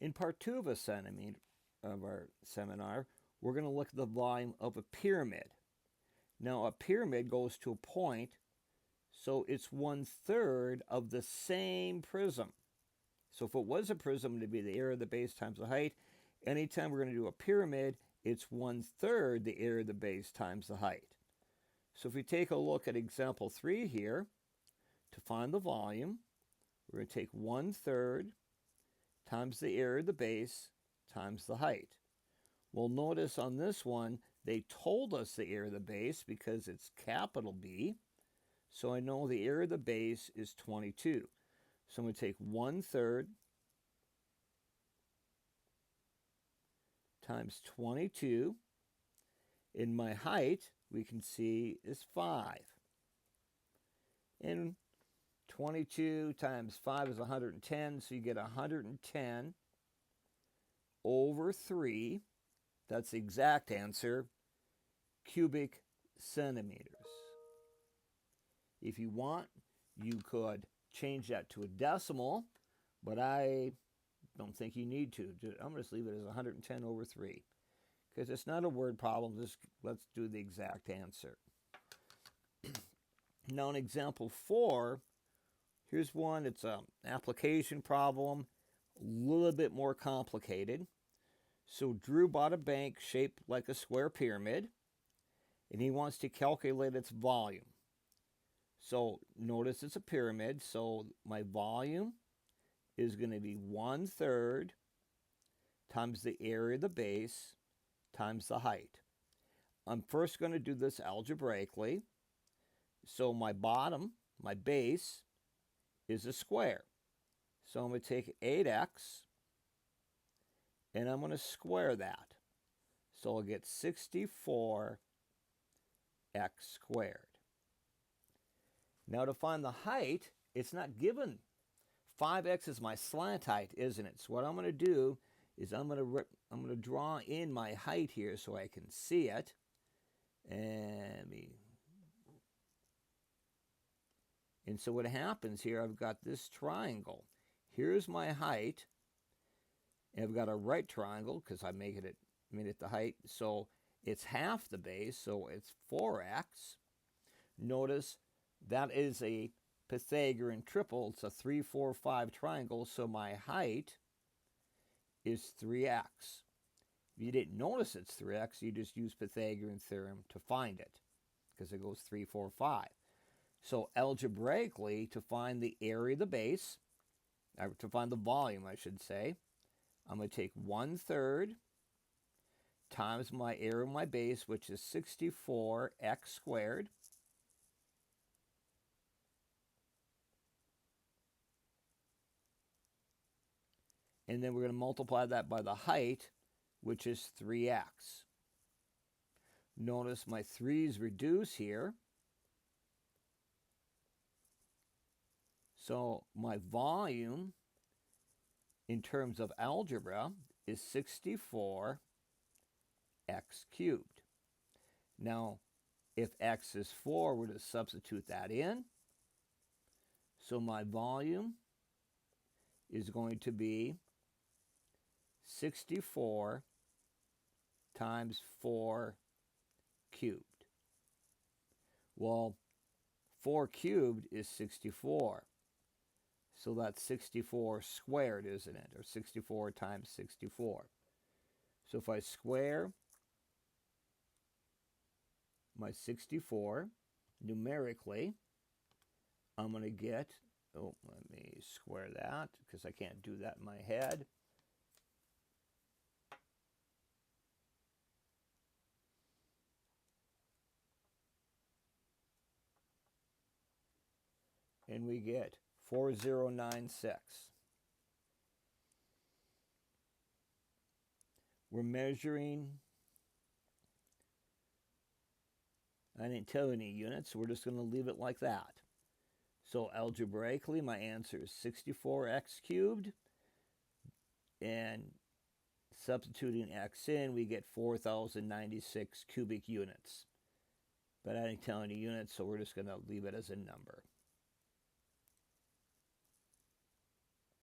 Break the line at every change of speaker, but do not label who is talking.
In part 2 of our seminar, we're going to look at the volume of a pyramid. Now, a pyramid goes to a point, so it's 1/3 of the same prism. So if it was a prism, it'd be the area of the base times the height. Anytime we're going to do a pyramid, it's 1/3 the area of the base times the height. So if we take a look at example 3 here, to find the volume, we're going to take 1/3 times the area of the base times the height. Well, notice on this one, they told us the area of the base because it's capital B. So I know the area of the base is 22. So I'm going to take 1/3 times 22. In my height, we can see is 5. And 22 times 5 is 110, so you get 110 over 3. That's the exact answer, cubic centimeters. If you want, you could change that to a decimal, but I don't think you need to. I'm going to just leave it as 110 over 3 because it's not a word problem. Just let's do the exact answer. Now in example 4, here's one. It's an application problem, a little bit more complicated. So Drew bought a bank shaped like a square pyramid, and he wants to calculate its volume. So notice it's a pyramid, so my volume is going to be 1/3 times the area of the base times the height. I'm first going to do this algebraically. So my bottom, my base, is a square. So I'm going to take 8x, and I'm going to square that. So I'll get 64x squared. Now to find the height, it's not given. 5x is my slant height, isn't it? So what I'm going to do is I'm going to draw in my height here so I can see it. And so what happens here, I've got this triangle. Here's my height. And I've got a right triangle because I made it the height. So it's half the base, so it's 4x. Notice that is a Pythagorean triple. It's a 3, 4, 5 triangle, so my height is 3x. If you didn't notice it's 3x, you just use Pythagorean theorem to find it because it goes 3, 4, 5. So algebraically, to find the area of the base, to find the volume, I should say, I'm going to take 1/3 times my area of my base, which is 64x squared. And then we're going to multiply that by the height, which is 3x. Notice my 3's reduce here. So my volume, in terms of algebra, is 64x cubed. Now, if x is 4, we're going to substitute that in. So my volume is going to be 64 times 4 cubed. Well, 4 cubed is 64. So that's 64 squared, isn't it? Or 64 times 64. So if I square my 64 numerically, I'm going to get, let me square that because I can't do that in my head. And we get 4096. We're measuring, I didn't tell any units, so we're just going to leave it like that. So algebraically, my answer is 64x cubed. And substituting x in, we get 4,096 cubic units. But I didn't tell any units, so we're just going to leave it as a number.